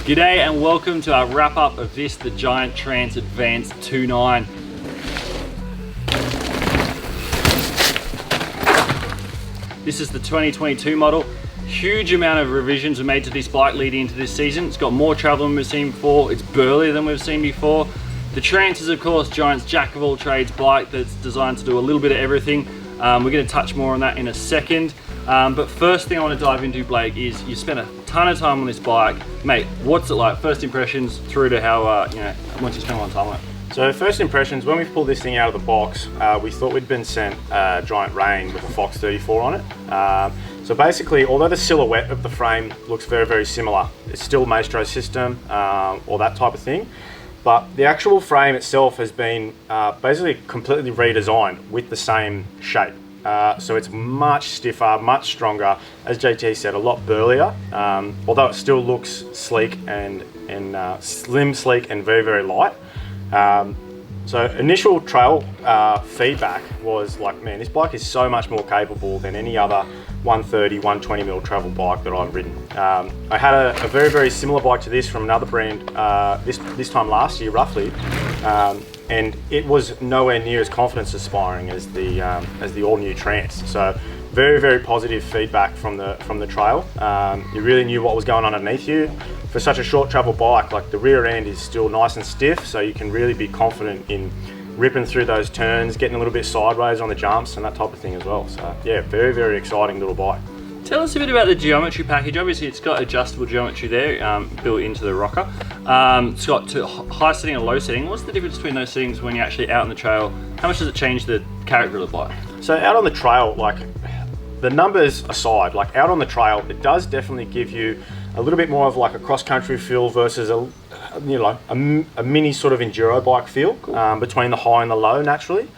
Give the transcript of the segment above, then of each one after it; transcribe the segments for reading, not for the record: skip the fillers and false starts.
G'day and welcome to our wrap up of this, the Giant Trance Advanced 2.9. This is the 2022 model. Huge amount of revisions were made to this bike leading into this season. It's got more travel than we've seen before. It's burlier than we've seen before. The Trance is of course Giant's jack of all trades bike that's designed to do a little bit of everything. We're going to touch more on that in a second. But first thing I want to dive into, Blake, is you spent a ton of time on this bike. Mate, what's it like? First impressions through to how, once you spend a lot of time on it. So first impressions, when we pulled this thing out of the box, we thought we'd been sent a Giant Rain with a Fox 34 on it. So basically, although the silhouette of the frame looks very, very similar, it's still Maestro system or that type of thing. But the actual frame itself has been basically completely redesigned with the same shape. So it's much stiffer, much stronger. As JT said, a lot burlier, although it still looks sleek and slim, sleek, and very, very light. So initial trail feedback was like, man, this bike is so much more capable than any other 130, 120 mil travel bike that I've ridden. I had a very, very similar bike to this from another brand this time last year, roughly. And it was nowhere near as confidence inspiring as the all-new Trance. So very, very positive feedback from the trail. You really knew what was going on underneath you. For such a short travel bike, like the rear end is still nice and stiff, so you can really be confident in ripping through those turns, getting a little bit sideways on the jumps and that type of thing as well. So yeah, very, very exciting little bike. Tell us a bit about the geometry package. Obviously it's got adjustable geometry there built into the rocker. It's got high setting and low setting. What's the difference between those settings when you're actually out on the trail? How much does it change the character of the bike? So out on the trail, like the numbers aside, like out on the trail, it does definitely give you a little bit more of like a cross-country feel versus a mini sort of enduro bike feel. Cool. Between the high and the low naturally.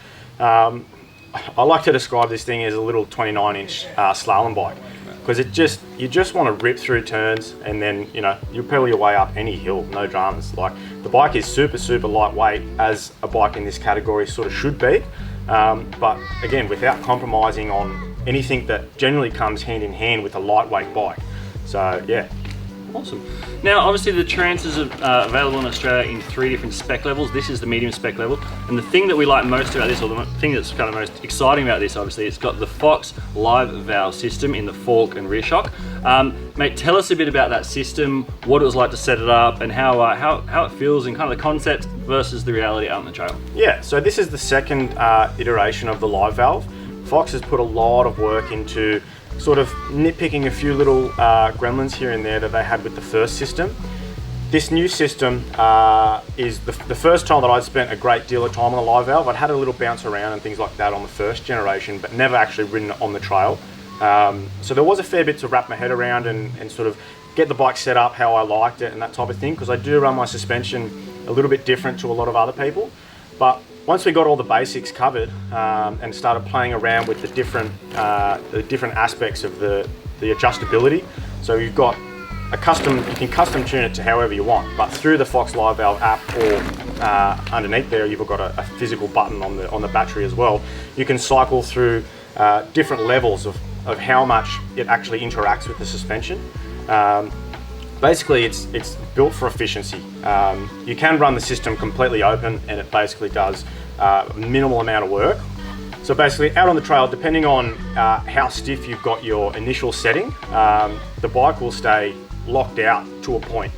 I like to describe this thing as a little 29-inch slalom bike, because you just want to rip through turns and then you pedal your way up any hill, no dramas. Like the bike is super, super lightweight, as a bike in this category sort of should be, but again, without compromising on anything that generally comes hand in hand with a lightweight bike. So yeah. Awesome. Now, obviously the Trance is available in Australia in 3 different spec levels. This is the medium spec level. And the thing that we like most about this, or the thing that's kind of most exciting about this, obviously, it's got the Fox live valve system in the fork and rear shock. Mate, tell us a bit about that system, what it was like to set it up, and how it feels, and kind of the concept versus the reality out on the trail. Yeah, so this is the second iteration of the live valve. Fox has put a lot of work into sort of nitpicking a few little gremlins here and there that they had with the first system. This new system is the first time that I'd spent a great deal of time on the live valve. I'd had a little bounce around and things like that on the first generation, but never actually ridden it on the trail. So there was a fair bit to wrap my head around and sort of get the bike set up how I liked it and that type of thing, because I do run my suspension a little bit different to a lot of other people. But once we got all the basics covered and started playing around with the different aspects of the adjustability, so you've got you can custom tune it to however you want, but through the Fox Live Valve app or underneath there, you've got a physical button on the battery as well. You can cycle through different levels of how much it actually interacts with the suspension. Basically, it's built for efficiency. You can run the system completely open, and it basically does a minimal amount of work. So basically, out on the trail, depending on how stiff you've got your initial setting, the bike will stay locked out to a point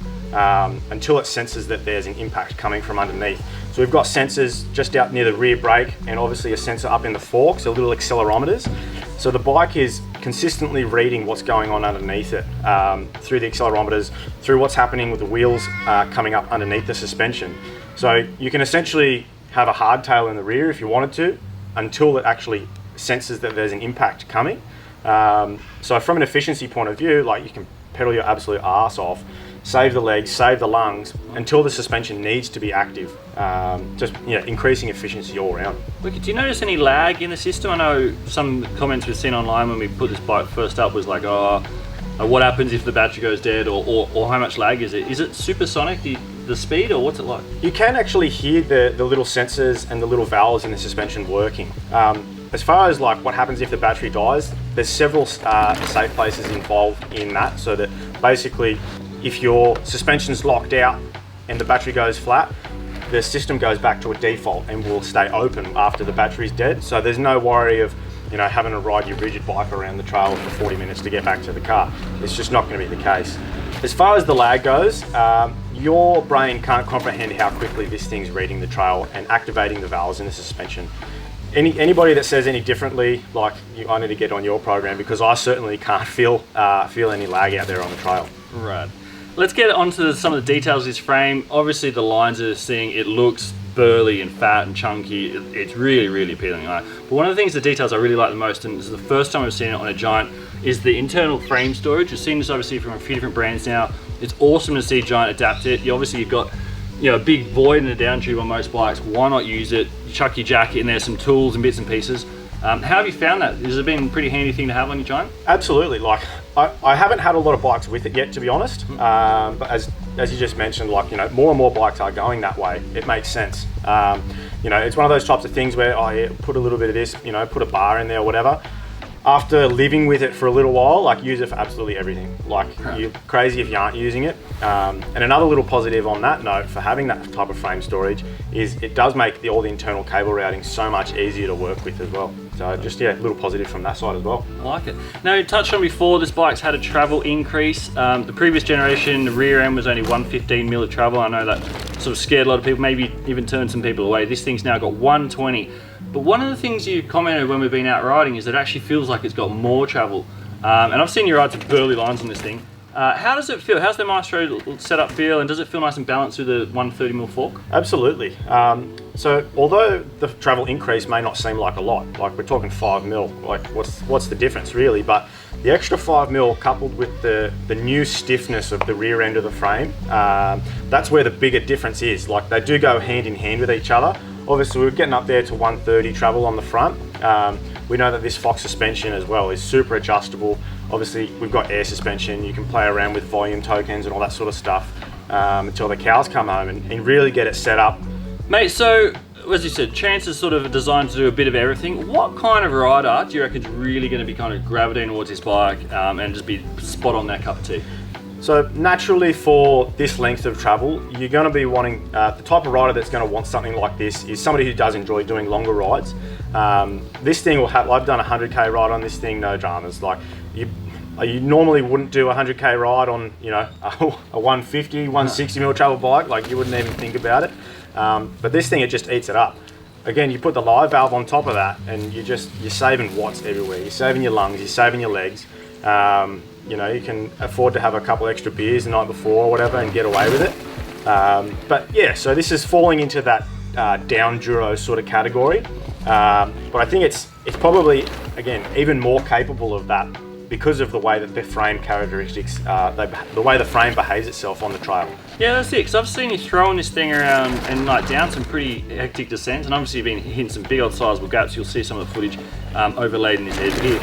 until it senses that there's an impact coming from underneath. So we've got sensors just out near the rear brake, and obviously a sensor up in the forks, so little accelerometers. So the bike is consistently reading what's going on underneath it through the accelerometers, through what's happening with the wheels coming up underneath the suspension. So you can essentially have a hardtail in the rear if you wanted to, until it actually senses that there's an impact coming. So from an efficiency point of view, like you can pedal your absolute arse off, save the legs, save the lungs, until the suspension needs to be active. Just increasing efficiency all around. Look, do you notice any lag in the system? I know some comments we've seen online when we put this bike first up was like, what happens if the battery goes dead, or how much lag is it? Is it supersonic, the speed, or what's it like? You can actually hear the little sensors and the little valves in the suspension working. As far as like what happens if the battery dies, there's several safe places involved in that, so that basically if your suspension's locked out and the battery goes flat, the system goes back to a default and will stay open after the battery's dead. So there's no worry of, you know, having to ride your rigid bike around the trail for 40 minutes to get back to the car. It's just not going to be the case. As far as the lag goes, your brain can't comprehend how quickly this thing's reading the trail and activating the valves in the suspension. Anybody that says any differently, like, I need to get on your program, because I certainly can't feel any lag out there on the trail. Right. Let's get onto some of the details of this frame. Obviously the lines are seeing, it looks burly and fat and chunky. It's really, really appealing. Right? But one of the things, the details I really like the most, and this is the first time I've seen it on a Giant, is the internal frame storage. We've seen this obviously from a few different brands now. It's awesome to see Giant adapt it. You've got, you know, a big void in the down tube on most bikes. Why not use it? You chuck your jacket in there, some tools and bits and pieces. How have you found that? Has it been a pretty handy thing to have on your Giant? Absolutely. Like, I haven't had a lot of bikes with it yet, to be honest. But as you just mentioned, like, you know, more and more bikes are going that way. It makes sense. You know, it's one of those types of things where I put a little bit of this, you know, put a bar in there or whatever. After living with it for a little while, like, use it for absolutely everything. Like, you're crazy if you aren't using it. And another little positive on that note for having that type of frame storage is it does make all the internal cable routing so much easier to work with as well. So just, yeah, a little positive from that side as well. I like it. Now, you touched on before, this bike's had a travel increase. The previous generation, the rear end was only 115mm of travel. I know that sort of scared a lot of people, maybe even turned some people away. This thing's now got 120. But one of the things you commented when we've been out riding is that it actually feels like it's got more travel. And I've seen you ride some burly lines on this thing. How does it feel? How's the Maestro setup feel? And does it feel nice and balanced with the 130mm fork? Absolutely. So although the travel increase may not seem like a lot, like we're talking 5mm, like what's the difference really? But the extra 5mm coupled with the new stiffness of the rear end of the frame, that's where the bigger difference is. Like, they do go hand in hand with each other. Obviously, we're getting up there to 130 travel on the front. We know that this Fox suspension as well is super adjustable. Obviously, we've got air suspension. You can play around with volume tokens and all that sort of stuff until the cows come home and really get it set up. Mate, so as you said, Trance is sort of designed to do a bit of everything. What kind of rider do you reckon is really going to be kind of gravitating towards this bike and just be spot on that cup of tea? So naturally, for this length of travel, you're going to be wanting, the type of rider that's going to want something like this is somebody who does enjoy doing longer rides. This thing will have, I've done a 100k ride on this thing, no dramas. Like, you normally wouldn't do a 100k ride on, you know, a 150, 160mm travel bike. Like, you wouldn't even think about it. But this thing, it just eats it up. Again, you put the live valve on top of that and you're saving watts everywhere. You're saving your lungs, you're saving your legs. You know, you can afford to have a couple extra beers the night before or whatever and get away with it. But yeah, so this is falling into that down duro sort of category. But I think it's probably, again, even more capable of that because of the way that the frame characteristics, the way the frame behaves itself on the trail. Yeah, that's it, because I've seen you throwing this thing around and like down some pretty hectic descents, and obviously you've been hitting some big old sizable gaps. You'll see some of the footage overlaid in this head here.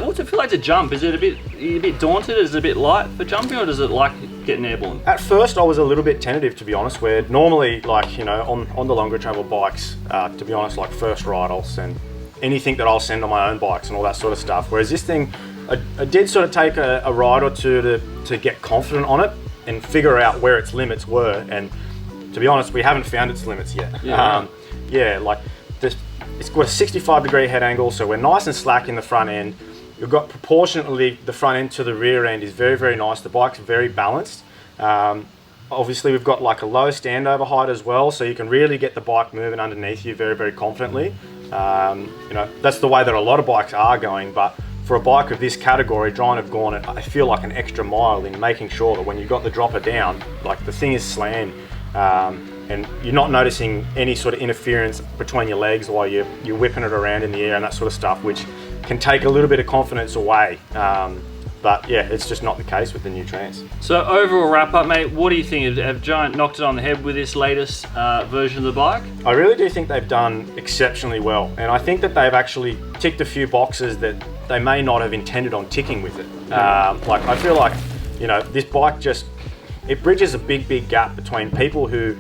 What's it feel like to jump? Is it are you a bit daunted? Is it a bit light for jumping, or does it like getting airborne? At first I was a little bit tentative, to be honest, where normally, like, you know, on the longer travel bikes, to be honest, like first ride I'll send anything that I'll send on my own bikes and all that sort of stuff. Whereas this thing, I did sort of take a ride or two to get confident on it and figure out where its limits were. And to be honest, we haven't found its limits yet. Yeah, like this, it's got a 65-degree head angle, so we're nice and slack in the front end. You've got proportionately the front end to the rear end is very, very nice. The bike's very balanced. Obviously, we've got like a low standover height as well, so you can really get the bike moving underneath you very, very confidently. You know, that's the way that a lot of bikes are going, but for a bike of this category, Giant have gone, I feel like an extra mile in making sure that when you've got the dropper down, like the thing is slammed, and you're not noticing any sort of interference between your legs while you're whipping it around in the air and that sort of stuff, which can take a little bit of confidence away. But yeah, it's just not the case with the new Trance. So overall wrap up, mate, what do you think? Have Giant knocked it on the head with this latest version of the bike? I really do think they've done exceptionally well. And I think that they've actually ticked a few boxes that they may not have intended on ticking with it. Like, I feel like, you know, this bike it bridges a big gap between people who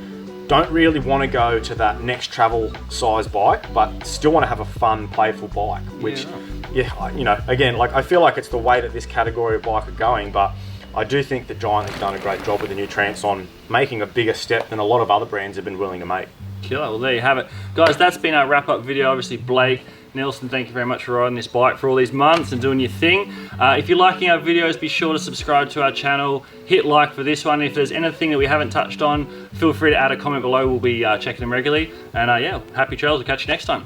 don't really want to go to that next travel size bike, but still want to have a fun, playful bike, which, yeah, you know, again, like, I feel like it's the way that this category of bike are going, but I do think that Giant has done a great job with the new Trance on making a bigger step than a lot of other brands have been willing to make. Killer. Well, there you have it. Guys, that's been our wrap-up video. Obviously, Blake, Nelson, thank you very much for riding this bike for all these months and doing your thing. If you're liking our videos, be sure to subscribe to our channel. Hit like for this one. If there's anything that we haven't touched on, feel free to add a comment below. We'll be checking them regularly. And yeah, happy trails. We'll catch you next time.